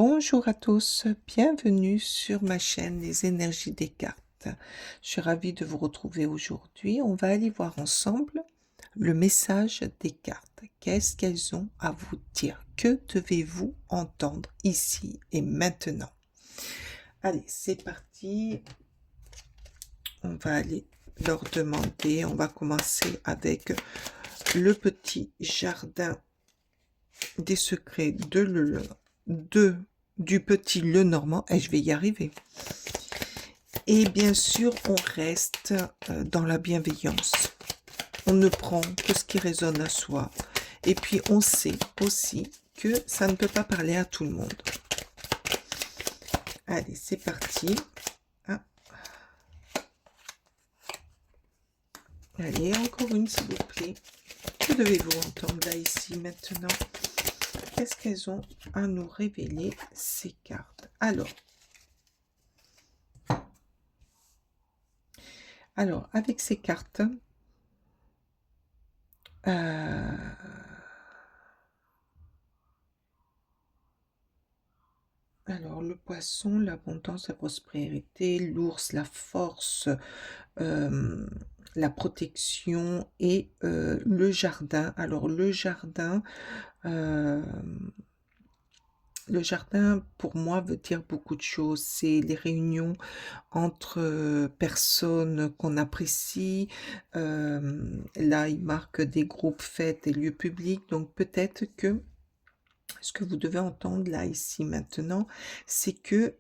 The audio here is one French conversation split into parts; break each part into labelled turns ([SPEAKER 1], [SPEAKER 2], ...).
[SPEAKER 1] Bonjour à tous, bienvenue sur ma chaîne Les énergies des cartes. Je suis ravie de vous retrouver aujourd'hui. On va aller voir ensemble le message des cartes. Qu'est-ce qu'elles ont à vous dire? Que devez-vous entendre ici et maintenant? Allez, c'est parti. On va aller leur demander. On va commencer avec le petit jardin des secrets du petit Lenormand, et je vais y arriver. Et bien sûr, on reste dans la bienveillance. On ne prend que ce qui résonne à soi. Et puis, on sait aussi que ça ne peut pas parler à tout le monde. Allez, c'est parti. Ah. Allez, encore une, s'il vous plaît. Que devez-vous entendre là, ici, maintenant? Qu'est-ce qu'elles ont à nous révéler, ces cartes? Alors, avec ces cartes, alors le poisson, l'abondance, la prospérité, l'ours, la force, la protection et le jardin. Alors le jardin, pour moi, veut dire beaucoup de choses. C'est les réunions entre personnes qu'on apprécie. Là, il marque des groupes, fêtes et lieux publics. Donc peut-être que ce que vous devez entendre là, ici, maintenant, c'est que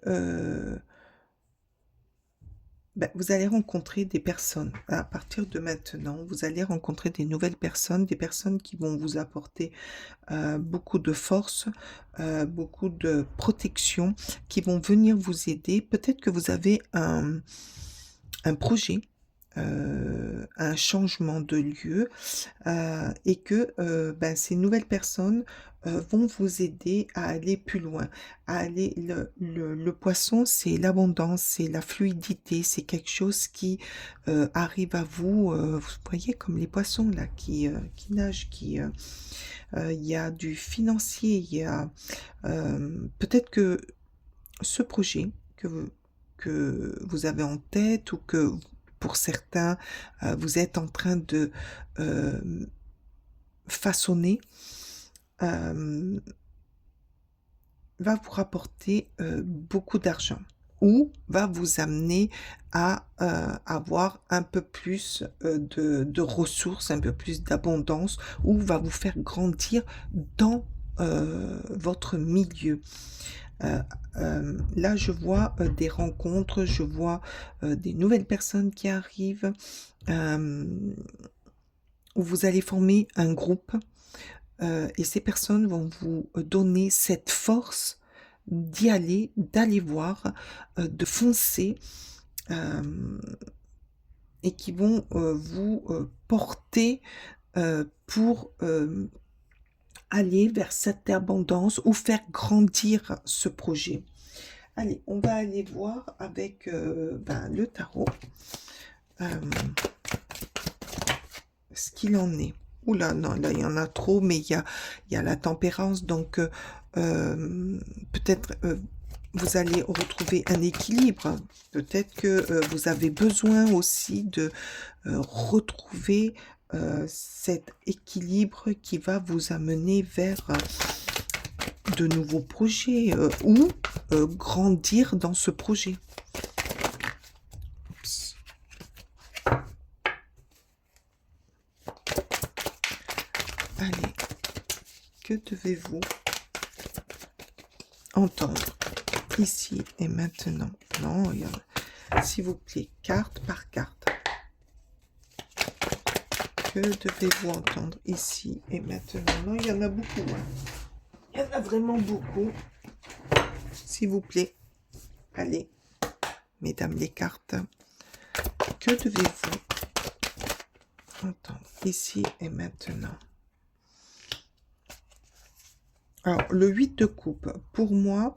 [SPEAKER 1] vous allez rencontrer des personnes. À partir de maintenant, vous allez rencontrer des nouvelles personnes, des personnes qui vont vous apporter beaucoup de force, beaucoup de protection, qui vont venir vous aider. Peut-être que vous avez un projet, un changement de lieu, et que ces nouvelles personnes vont vous aider à aller plus loin, à aller le poisson, c'est l'abondance, c'est la fluidité, c'est quelque chose qui arrive à vous, vous voyez, comme les poissons là qui nagent, il y a du financier, il y a peut-être que ce projet que vous avez en tête, ou que pour certains vous êtes en train de façonner, va vous rapporter beaucoup d'argent, ou va vous amener à avoir un peu plus de ressources, un peu plus d'abondance, ou va vous faire grandir dans votre milieu. Là, je vois des rencontres, je vois des nouvelles personnes qui arrivent, où vous allez former un groupe, et ces personnes vont vous donner cette force d'y aller, d'aller voir, de foncer, et qui vont vous porter pour aller vers cette abondance ou faire grandir ce projet. Allez, on va aller voir avec le tarot ce qu'il en est. Oula, non, là, il y en a trop, mais il y a la tempérance, donc peut-être vous allez retrouver un équilibre. Peut-être que vous avez besoin aussi de retrouver cet équilibre qui va vous amener vers de nouveaux projets, ou grandir dans ce projet. Oups. Allez, que devez-vous entendre ici et maintenant? Non, s'il vous plaît, carte par carte. Que devez-vous entendre ici et maintenant? Non, il y en a beaucoup. Hein. Il y en a vraiment beaucoup. S'il vous plaît. Allez, mesdames les cartes. Que devez-vous entendre ici et maintenant? Alors, le 8 de coupe, pour moi,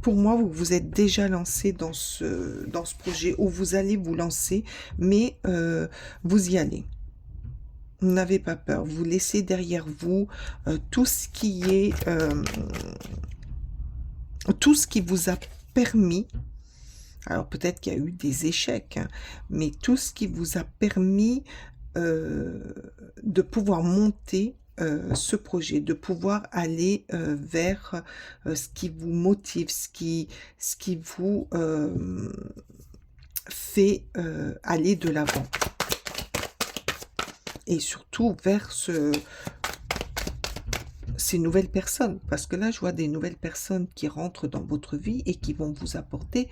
[SPEAKER 1] vous vous êtes déjà lancé dans ce projet, où vous allez vous lancer, mais vous y allez. N'avez pas peur. Vous laissez derrière vous tout ce qui est... tout ce qui vous a permis, alors peut-être qu'il y a eu des échecs, hein, mais tout ce qui vous a permis euh, de pouvoir monter ce projet, de pouvoir aller vers ce qui vous motive, ce qui vous fait aller de l'avant. Et surtout vers ces nouvelles personnes. Parce que là, je vois des nouvelles personnes qui rentrent dans votre vie et qui vont vous apporter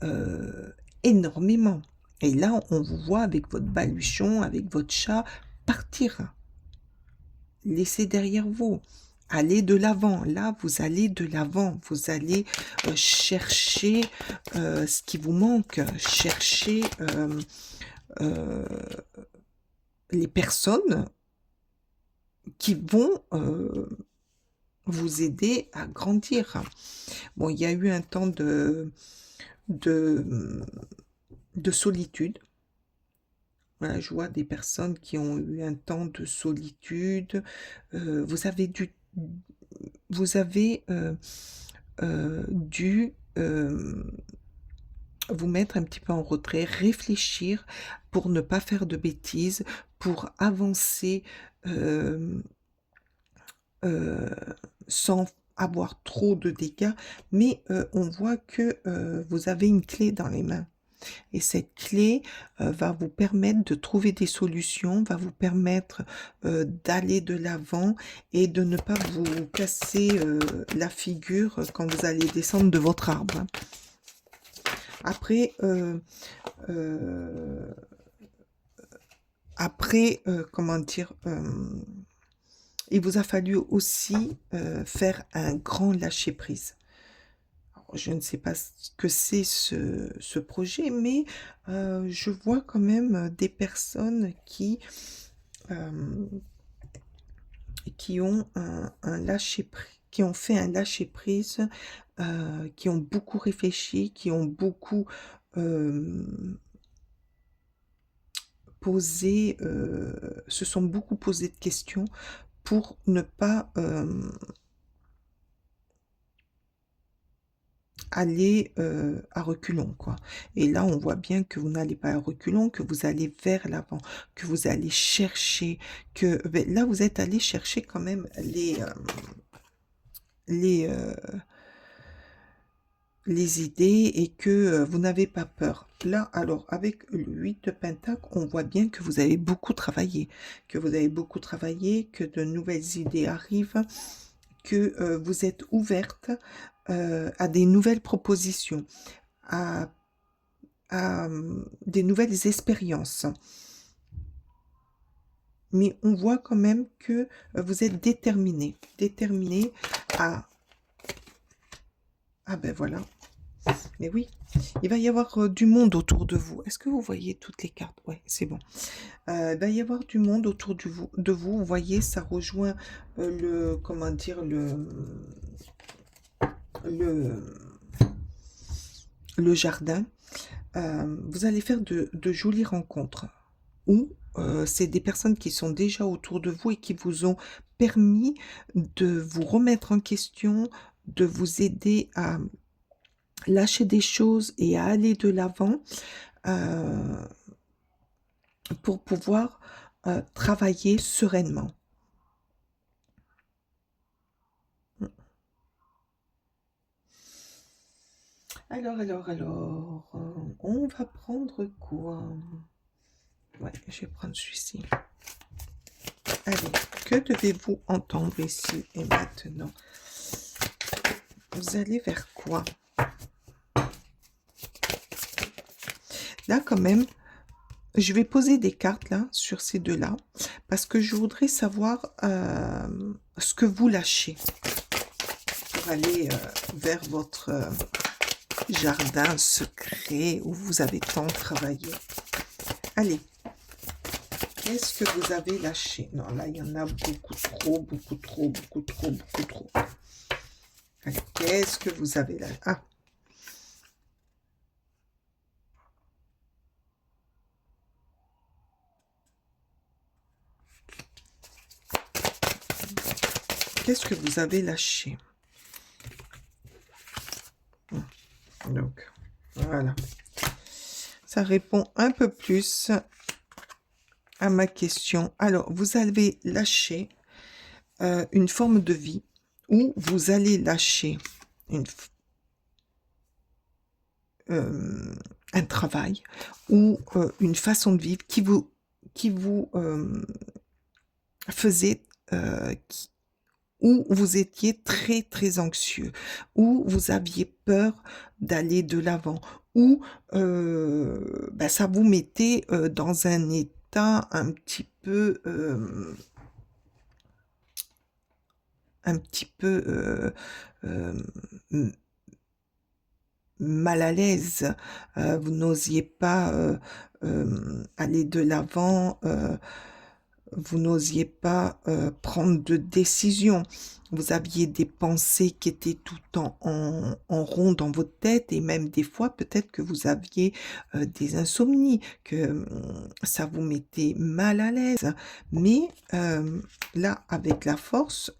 [SPEAKER 1] euh, énormément. Et là, on vous voit avec votre baluchon, avec votre chat, partir. Laissez derrière vous. Allez de l'avant. Là, vous allez de l'avant. Vous allez chercher ce qui vous manque. Chercher euh, les personnes qui vont vous aider à grandir. Bon, il y a eu un temps de, de solitude. Voilà, je vois des personnes qui ont eu un temps de solitude. Vous avez dû vous mettre un petit peu en retrait, réfléchir pour ne pas faire de bêtises, pour avancer euh, euh, sans avoir trop de dégâts. Mais on voit que vous avez une clé dans les mains. Et cette clé va vous permettre de trouver des solutions, va vous permettre d'aller de l'avant et de ne pas vous casser la figure quand vous allez descendre de votre arbre. Après, comment dire, il vous a fallu aussi faire un grand lâcher-prise. Je ne sais pas ce que c'est ce projet, mais je vois quand même des personnes euh, qui ont un lâcher-prise, qui ont fait un lâcher-prise, qui ont beaucoup réfléchi, qui ont beaucoup posé, se sont beaucoup posé de questions pour ne pas aller à reculons, quoi. Et là, on voit bien que vous n'allez pas à reculons, que vous allez vers l'avant, que vous allez chercher, que ben, là, vous êtes allé chercher quand même les, euh, les idées et que vous n'avez pas peur. Là, alors, avec le 8 de Pentacle, on voit bien que vous avez beaucoup travaillé, que de nouvelles idées arrivent, que vous êtes ouverte à des nouvelles propositions, à des nouvelles expériences. Mais on voit quand même que vous êtes déterminé à... Ah ben voilà. Mais oui, il va y avoir du monde autour de vous. Est-ce que vous voyez toutes les cartes? Ouais, c'est bon. Il va y avoir du monde autour de vous. Vous voyez, ça rejoint comment dire, le, le jardin. Vous allez faire de jolies rencontres où c'est des personnes qui sont déjà autour de vous et qui vous ont permis de vous remettre en question, de vous aider à lâcher des choses et à aller de l'avant pour pouvoir travailler sereinement. Alors, on va prendre quoi? Ouais, je vais prendre celui-ci. Allez, que devez-vous entendre ici et maintenant? Vous allez vers quoi? Là, quand même, je vais poser des cartes là sur ces deux-là parce que je voudrais savoir ce que vous lâchez pour aller vers votre jardin secret où vous avez tant travaillé. Allez, qu'est-ce que vous avez lâché? Non, là, il y en a beaucoup trop, beaucoup trop, beaucoup trop, beaucoup trop. Allez, qu'est-ce que vous avez lâché? Ah, qu'est-ce que vous avez lâché? Donc, voilà. Ça répond un peu plus à ma question. Alors, vous avez lâché une forme de vie ou vous allez lâcher une, un travail ou une façon de vivre qui vous faisait, où vous étiez très, très anxieux, où vous aviez peur d'aller de l'avant, où bah, ça vous mettait dans un état un petit peu m- mal à l'aise. Vous n'osiez pas aller de l'avant. Vous n'osiez pas prendre de décision. Vous aviez des pensées qui étaient tout le temps en rond dans votre tête et même des fois peut-être que vous aviez des insomnies, que ça vous mettait mal à l'aise. Mais là, avec la force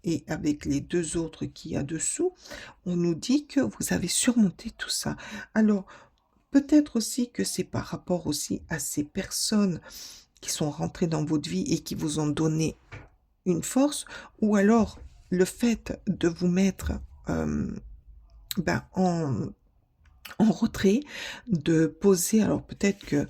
[SPEAKER 1] et avec les deux autres qu'il y a dessous, on nous dit que vous avez surmonté tout ça. Alors, peut-être aussi que c'est par rapport aussi à ces personnes qui sont rentrés dans votre vie et qui vous ont donné une force, ou alors le fait de vous mettre ben, en retrait, de poser, alors peut-être que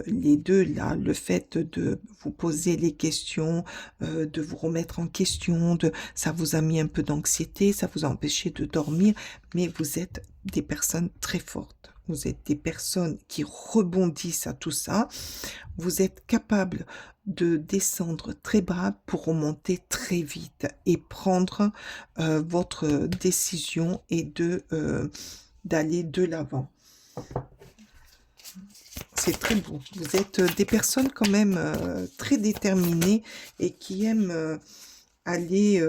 [SPEAKER 1] les deux là, le fait de vous poser les questions, de vous remettre en question, ça vous a mis un peu d'anxiété, ça vous a empêché de dormir, mais vous êtes des personnes très fortes. Vous êtes des personnes qui rebondissent à tout ça. Vous êtes capable de descendre très bas pour remonter très vite et prendre votre décision et d'aller de l'avant. C'est très beau. Vous êtes des personnes quand même très déterminées et qui aiment aller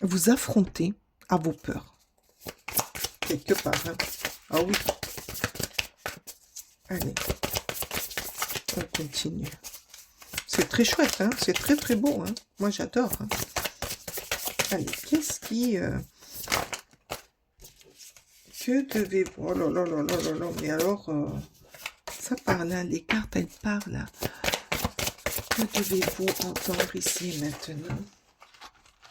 [SPEAKER 1] vous affronter à vos peurs. Quelque part. Hein. Ah oui. Allez, on continue. C'est très chouette, hein. C'est très très beau. Hein. Moi j'adore. Hein. Allez, qu'est-ce qui... Que devez-vous... Oh là là là là là là, mais alors... ça parle, hein. Les cartes, elles parlent. Que devez-vous entendre ici et maintenant?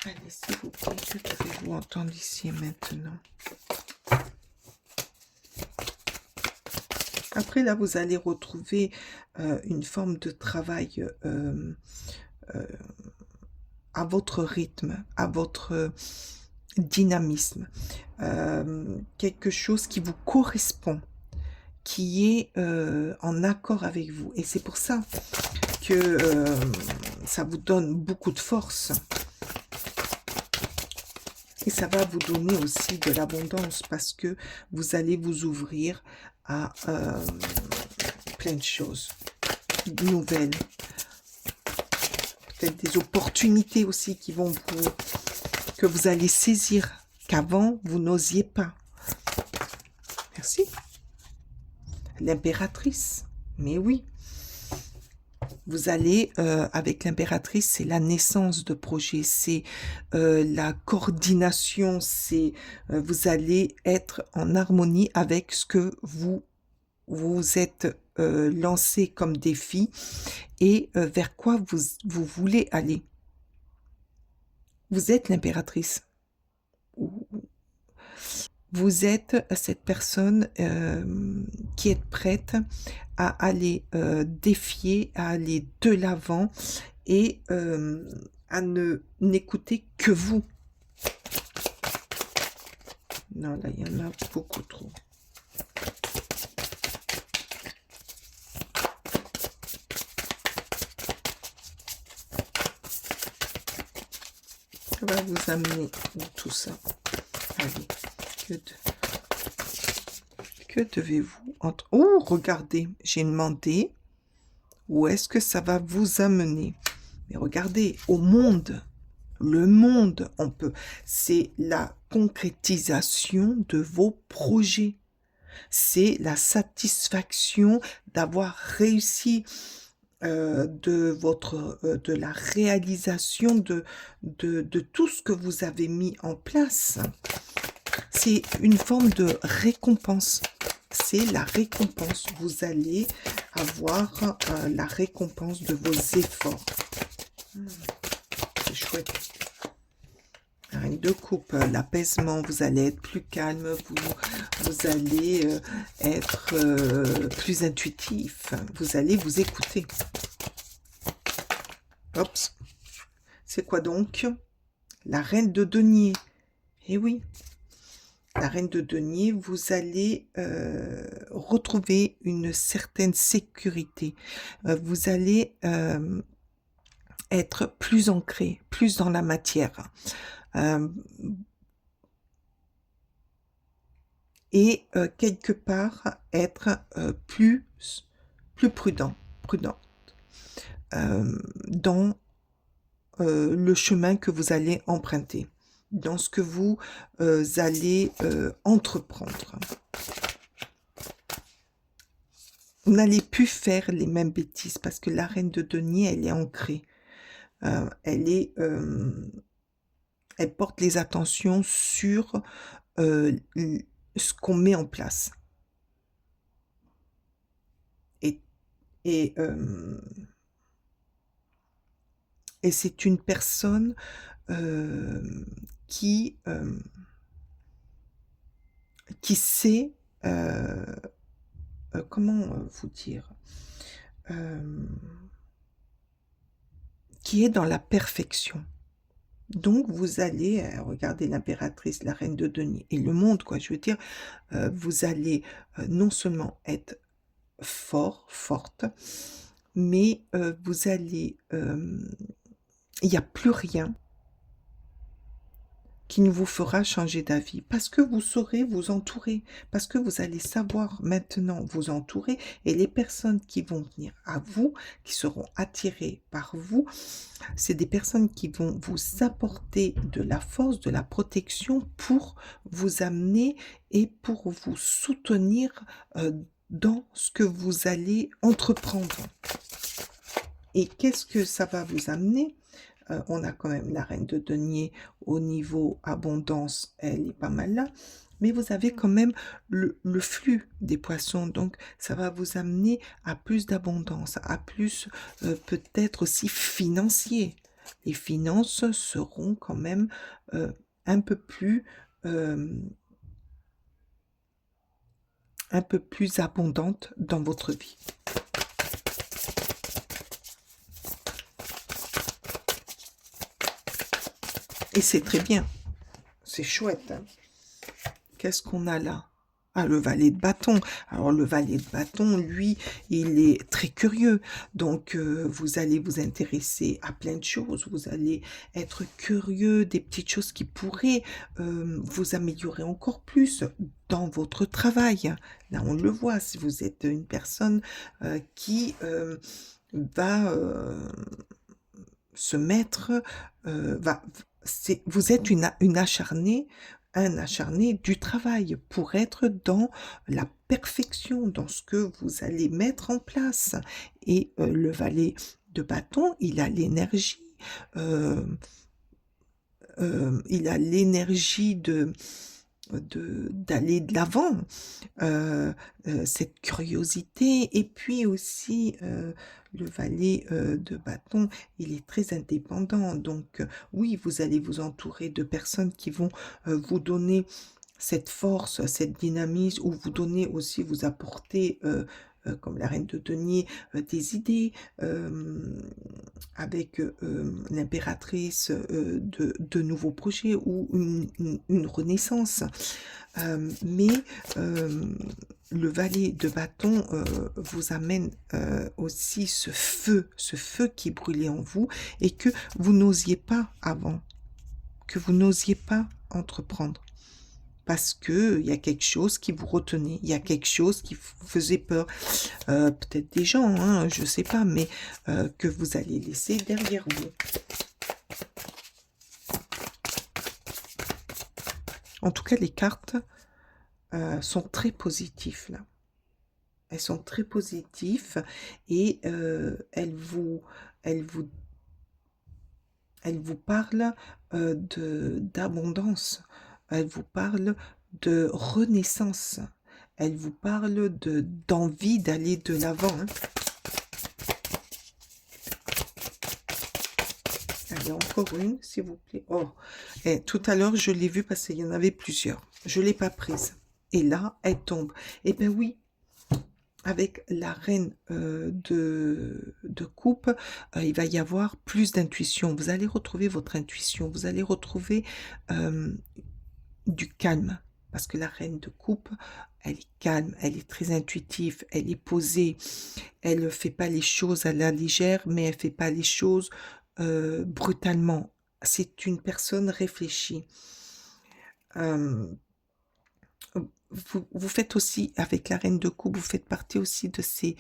[SPEAKER 1] Allez, s'il vous plaît, que devez-vous entendre ici et maintenant? Après, là, vous allez retrouver une forme de travail à votre rythme, à votre dynamisme. Quelque chose qui vous correspond, qui est en accord avec vous. Et c'est pour ça que ça vous donne beaucoup de force. Et ça va vous donner aussi de l'abondance parce que vous allez vous ouvrir à plein de choses nouvelles. Peut-être des opportunités aussi que vous allez saisir, qu'avant vous n'osiez pas. Merci. L'impératrice. Mais oui. Vous allez, avec l'impératrice, c'est la naissance de projets, c'est la coordination, c'est vous allez être en harmonie avec ce que vous êtes lancé comme défi et vers quoi vous voulez aller. Vous êtes l'impératrice. Vous êtes cette personne qui est prête à aller défier, à aller de l'avant et à n'écouter que vous. Non, là, il y en a beaucoup trop. Ça va vous amener où tout ça? Allez, que devez-vous entre... Oh, regardez, j'ai demandé où est-ce que ça va vous amener. Mais regardez, au monde, le monde, on peut... C'est la concrétisation de vos projets. C'est la satisfaction d'avoir réussi de la réalisation de tout ce que vous avez mis en place. C'est une forme de récompense. C'est la récompense. Vous allez avoir la récompense de vos efforts. C'est chouette. La reine de coupe, l'apaisement, vous allez être plus calme, vous allez être plus intuitif, vous allez vous écouter. Oups. C'est quoi donc? La reine de denier. Eh oui, la reine de denier, vous allez retrouver une certaine sécurité. Vous allez être plus ancré, plus dans la matière. Et quelque part être plus prudent dans le chemin que vous allez emprunter, dans ce que vous allez entreprendre. Vous n'allez plus faire les mêmes bêtises parce que la reine de denier, elle est ancrée. Elle porte les attentions sur ce qu'on met en place. Et c'est une personne qui sait, comment vous dire, qui est dans la perfection. Donc vous allez, regarder l'impératrice, la reine de denier et le monde, quoi, je veux dire, vous allez non seulement être forte, mais vous allez, il n'y a plus rien qui ne vous fera changer d'avis, parce que vous saurez vous entourer, parce que vous allez savoir maintenant vous entourer, et les personnes qui vont venir à vous, qui seront attirées par vous, c'est des personnes qui vont vous apporter de la force, de la protection pour vous amener et pour vous soutenir dans ce que vous allez entreprendre. Et qu'est-ce que ça va vous amener? On a quand même la reine de denier au niveau abondance, elle est pas mal là. Mais vous avez quand même le flux des poissons, donc ça va vous amener à plus d'abondance, à plus peut-être aussi financier. Les finances seront quand même un peu plus abondantes dans votre vie. Et c'est très bien. C'est chouette. Hein. Qu'est-ce qu'on a là? Ah, le valet de bâton. Alors, le valet de bâton, lui, il est très curieux. Donc, vous allez vous intéresser à plein de choses. Vous allez être curieux des petites choses qui pourraient vous améliorer encore plus dans votre travail. Là, on le voit. Si vous êtes une personne qui va se mettre... vous êtes une acharnée, un acharné du travail pour être dans la perfection, dans ce que vous allez mettre en place. Et le valet de bâton, il a l'énergie, d'aller de l'avant, cette curiosité, et puis aussi le valet de bâton, il est très indépendant, donc oui, vous allez vous entourer de personnes qui vont vous donner cette force, cette dynamisme, ou vous donner aussi, vous apporter comme la reine de denier, des idées, avec l'impératrice, de nouveaux projets ou une renaissance. Mais le valet de bâton vous amène aussi ce feu qui brûlait en vous et que vous n'osiez pas avant, que vous n'osiez pas entreprendre. Parce que il y a quelque chose qui vous retenait, il y a quelque chose qui vous faisait peur. Peut-être des gens, hein, je ne sais pas, mais que vous allez laisser derrière vous. En tout cas, les cartes sont très positives là. Elles sont très positives et elles vous elles vous parlent, d'abondance. Elles vous parlent de renaissance. Elles vous parlent d'envie d'aller de l'avant, hein. Allez, encore une, s'il vous plaît. Oh, et tout à l'heure, je l'ai vue parce qu'il y en avait plusieurs. Je ne l'ai pas prise. Et là, elle tombe. Eh bien oui, avec la reine de coupe, il va y avoir plus d'intuition. Vous allez retrouver votre intuition. Vous allez retrouver du calme. Parce que la reine de coupe, elle est calme, elle est très intuitive, elle est posée. Elle ne fait pas les choses à la légère, mais elle ne fait pas les choses brutalement. C'est une personne réfléchie. Euh, vous faites aussi, avec la reine de coupe, vous faites partie aussi de ces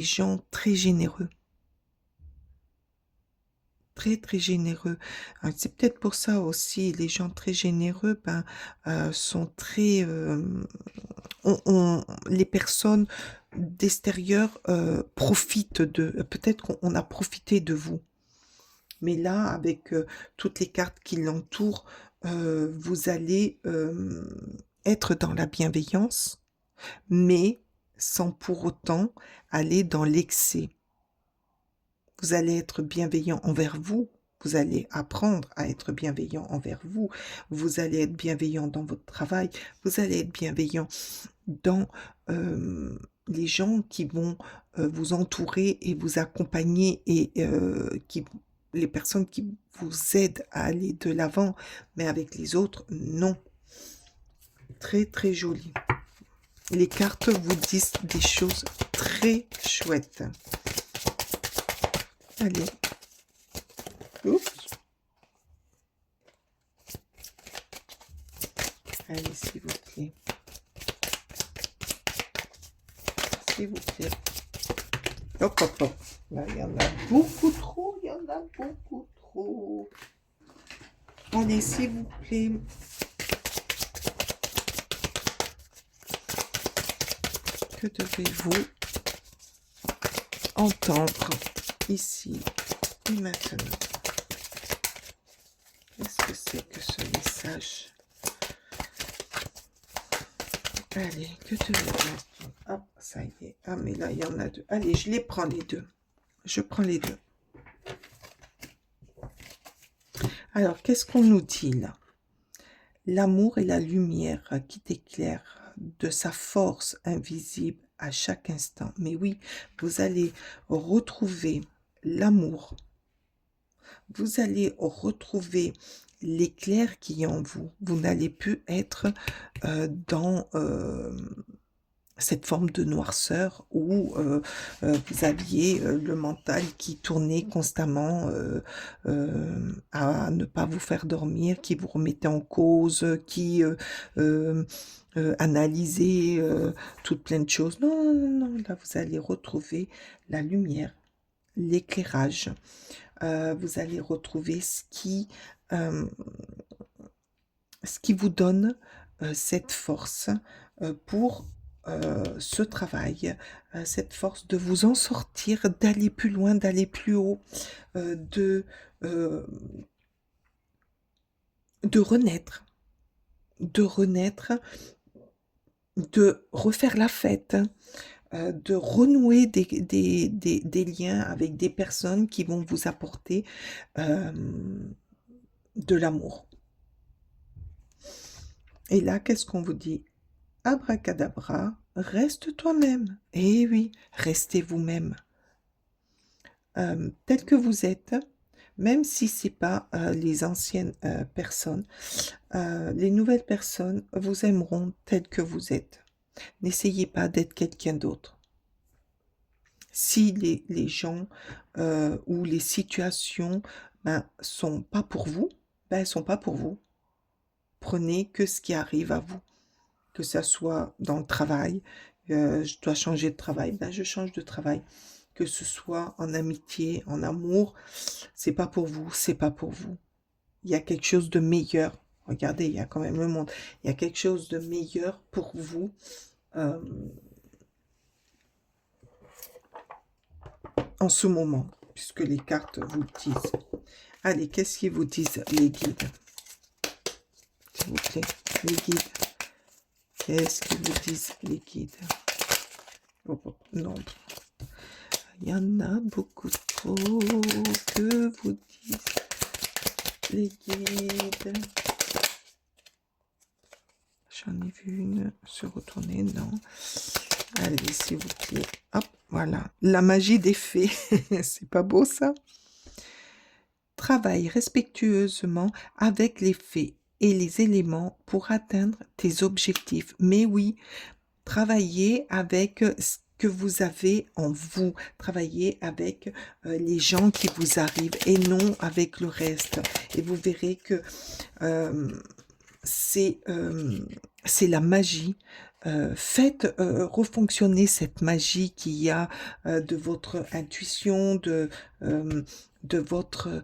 [SPEAKER 1] gens très généreux. Très, très généreux. C'est peut-être pour ça aussi, les gens très généreux ben, sont très... les personnes d'extérieur profitent de... Peut-être qu'on a profité de vous. Mais là, avec toutes les cartes qui l'entourent, vous allez être dans la bienveillance, mais sans pour autant aller dans l'excès. Vous allez être bienveillant envers vous. Vous allez apprendre à être bienveillant envers vous. Vous allez être bienveillant dans votre travail. Vous allez être bienveillant dans les gens qui vont vous entourer et vous accompagner et les personnes qui vous aident à aller de l'avant. Mais avec les autres, non. Très, très joli. Les cartes vous disent des choses très chouettes. Allez. Oups. Allez, s'il vous plaît. S'il vous plaît. Hop, hop, hop. Là, il y en a beaucoup trop. Il y en a beaucoup trop. Allez, s'il vous plaît. Que devez-vous entendre ici et maintenant? Qu'est-ce que c'est que ce message? Allez, que devez-vous entendre? Hop, ça y est. Ah, mais là, il y en a deux. Allez, je les prends les deux. Je prends les deux. Alors, qu'est-ce qu'on nous dit là? L'amour et la lumière qui t'éclaire de sa force invisible à chaque instant. Mais oui, vous allez retrouver l'amour. Vous allez retrouver l'éclair qui est en vous. Vous n'allez plus être dans cette forme de noirceur où vous aviez le mental qui tournait constamment à ne pas vous faire dormir, qui vous remettait en cause, qui analysait toutes plein de choses. Non, non, non, là vous allez retrouver la lumière, l'éclairage. Vous allez retrouver euh, ce qui vous donne cette force pour ce travail, cette force de vous en sortir, d'aller plus loin, d'aller plus haut, de, euh, de renaître, de renaître, de refaire la fête, de renouer des liens avec des personnes qui vont vous apporter de l'amour. Et là, qu'est-ce qu'on vous dit? Abracadabra, reste toi-même. Eh oui, restez vous-même. Tel que vous êtes, même si ce n'est pas les anciennes personnes, les nouvelles personnes vous aimeront tel que vous êtes. N'essayez pas d'être quelqu'un d'autre. Si les gens ou les situations sont pas pour vous, elles sont pas pour vous. Prenez que ce qui arrive à vous. Que ça soit dans le travail, je dois changer de travail, je change de travail. Que ce soit en amitié, en amour, c'est pas pour vous, c'est pas pour vous. Il y a quelque chose de meilleur. Regardez, il y a quand même le monde. Il y a quelque chose de meilleur pour vous. en ce moment, puisque les cartes vous le disent. Allez, qu'est-ce qu'ils vous disent, les guides? S'il vous plaît, les guides. Qu'est-ce qu'ils vous disent, les guides? Oh, oh, non. Il y en a beaucoup trop. Que vous disent les guides? J'en ai vu une se retourner, non. Allez, s'il vous plaît. Hop, voilà. La magie des fées. C'est pas beau, ça? Travaille respectueusement avec les fées et les éléments pour atteindre tes objectifs. Mais oui, travaillez avec ce que vous avez en vous. Travaillez avec les gens qui vous arrivent et non avec le reste. Et vous verrez que c'est la magie. Faites refonctionner cette magie qu'il y a de votre intuition, de votre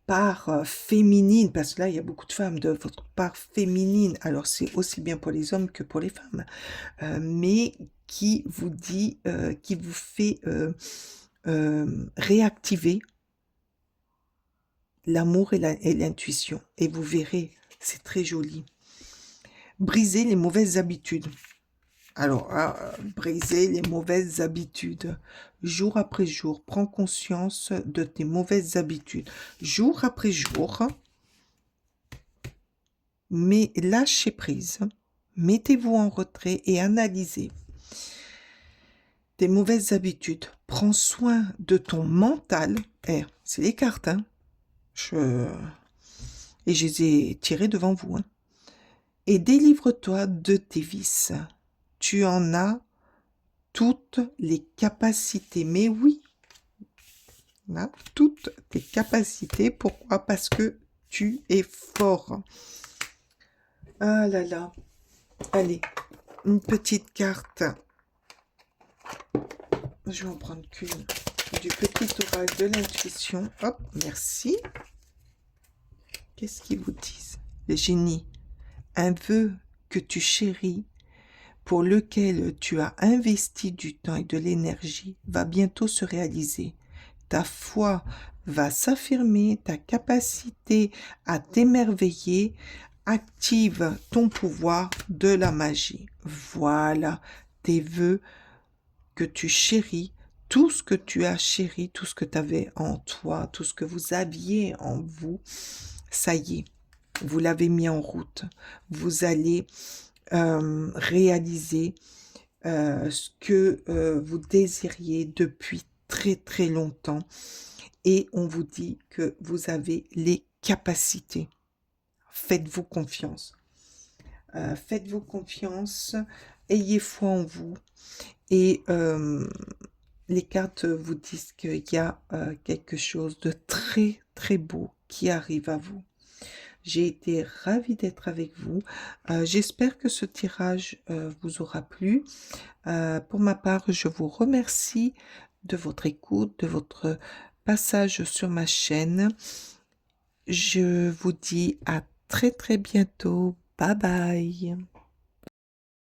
[SPEAKER 1] part féminine, parce que là, il y a beaucoup de femmes, de votre part féminine. Alors, c'est aussi bien pour les hommes que pour les femmes, mais qui vous dit, qui vous fait réactiver l'amour et l'intuition. Et vous verrez, c'est très joli. Briser les mauvaises habitudes. Alors, briser les mauvaises habitudes. Jour après jour, prends conscience de tes mauvaises habitudes. Jour après jour, mais lâchez prise. Mettez-vous en retrait et analysez tes mauvaises habitudes. Prends soin de ton mental. C'est les cartes, hein. Et je les ai tirées devant vous, hein. Et délivre-toi de tes vices. Tu en as toutes les capacités. Mais oui, on a toutes tes capacités. Pourquoi? Parce que tu es fort. Ah là là. Allez, une petite carte. Je vais en prendre qu'une. Du petit orage de l'intuition. Hop, merci. Qu'est-ce qu'ils vous disent? Les génies. Un vœu que tu chéris, pour lequel tu as investi du temps et de l'énergie, va bientôt se réaliser. Ta foi va s'affirmer, ta capacité à t'émerveiller active ton pouvoir de la magie. Voilà tes vœux que tu chéris, tout ce que tu as chéri, tout ce que tu avais en toi, tout ce que vous aviez en vous, ça y est, vous l'avez mis en route. Vous allez réaliser ce que vous désiriez depuis très très longtemps, et on vous dit que vous avez les capacités. Faites-vous confiance. Faites-vous confiance, ayez foi en vous, et les cartes vous disent qu'il y a quelque chose de très très beau qui arrive à vous. J'ai été ravie d'être avec vous. J'espère que ce tirage vous aura plu. Pour ma part, je vous remercie de votre écoute, de votre passage sur ma chaîne. Je vous dis à très très bientôt. Bye bye.